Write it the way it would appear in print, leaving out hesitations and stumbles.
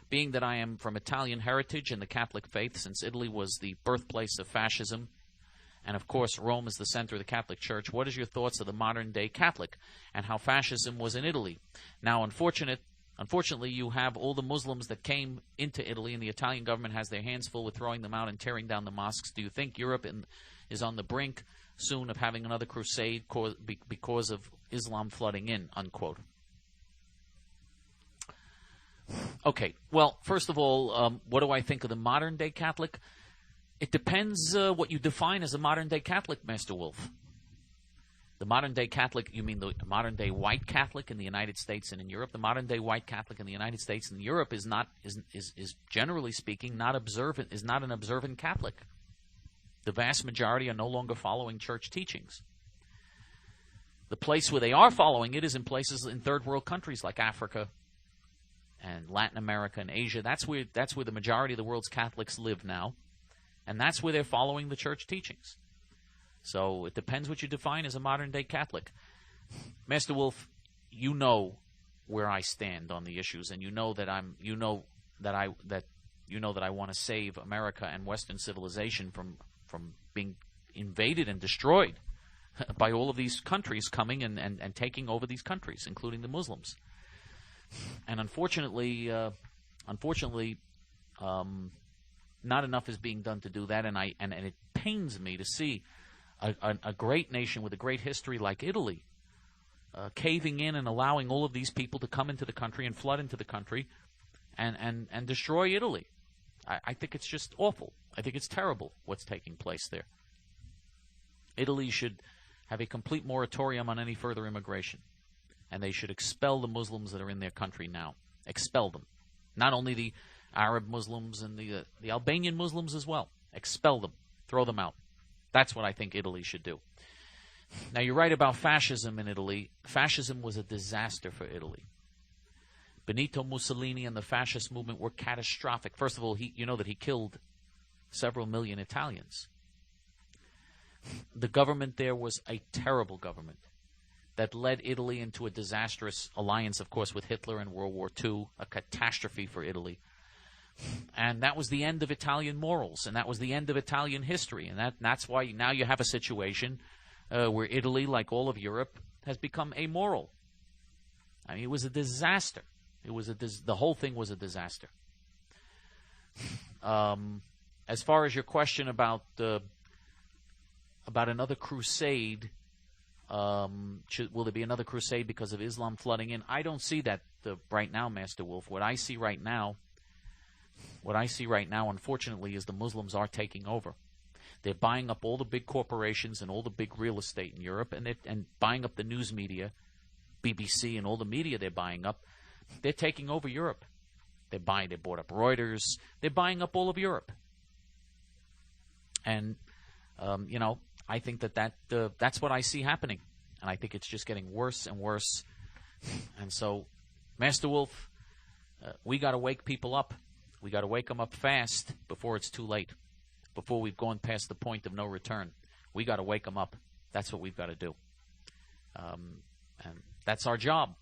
being that I am from Italian heritage and the Catholic faith, since Italy was the birthplace of fascism, and of course Rome is the center of the Catholic Church, what is your thoughts of the modern-day Catholic and how fascism was in Italy? Now, unfortunately, you have all the Muslims that came into Italy, and the Italian government has their hands full with throwing them out and tearing down the mosques. Do you think Europe is on the brink soon of having another crusade because of Islam flooding in, unquote? Okay, well, first of all, what do I think of the modern-day Catholic? It depends what you define as a modern-day Catholic, Master Wolf. The modern-day Catholic, you mean the modern-day white Catholic in the United States and in Europe? The modern-day white Catholic in the United States and Europe is generally speaking not an observant Catholic. The vast majority are no longer following church teachings. The place where they are following it is in places in third world countries like Africa and Latin America and Asia. That's where the majority of the world's Catholics live now, and that's where they're following the church teachings. So it depends what you define as a modern-day Catholic. Master Wolf, you know where I stand on the issues, and you know that I want to save America and Western civilization from being invaded and destroyed by all of these countries coming and taking over these countries, including the Muslims. And unfortunately, not enough is being done to do that, and it pains me to see a great nation with a great history like Italy caving in and allowing all of these people to come into the country and flood into the country and destroy Italy. I think it's just awful. I think it's terrible what's taking place there. Italy should have a complete moratorium on any further immigration, and they should expel the Muslims that are in their country now. Expel them. Not only the Arab Muslims and the Albanian Muslims as well. Expel them. Throw them out. That's what I think Italy should do. Now, you're right about fascism in Italy. Fascism was a disaster for Italy. Benito Mussolini and the fascist movement were catastrophic. First of all, you know that he killed several million Italians. The government there was a terrible government that led Italy into a disastrous alliance, of course, with Hitler in World War II, a catastrophe for Italy. And that was the end of Italian morals, and that was the end of Italian history. And that's why now you have a situation where Italy, like all of Europe, has become amoral. I mean, it was a disaster. The whole thing was a disaster. As far as your question about another crusade, will there be another crusade because of Islam flooding in? I don't see that right now, Master Wolf. What I see right now, unfortunately, is the Muslims are taking over. They're buying up all the big corporations and all the big real estate in Europe, and buying up the news media, BBC and all the media they're buying up. They're taking over Europe. They bought up Reuters. They're buying up all of Europe. And I think that's what I see happening, and I think it's just getting worse and worse. And so, Master Wolf, we got to wake people up. We got to wake them up fast before it's too late, before we've gone past the point of no return. We got to wake them up. That's what we've got to do, and that's our job.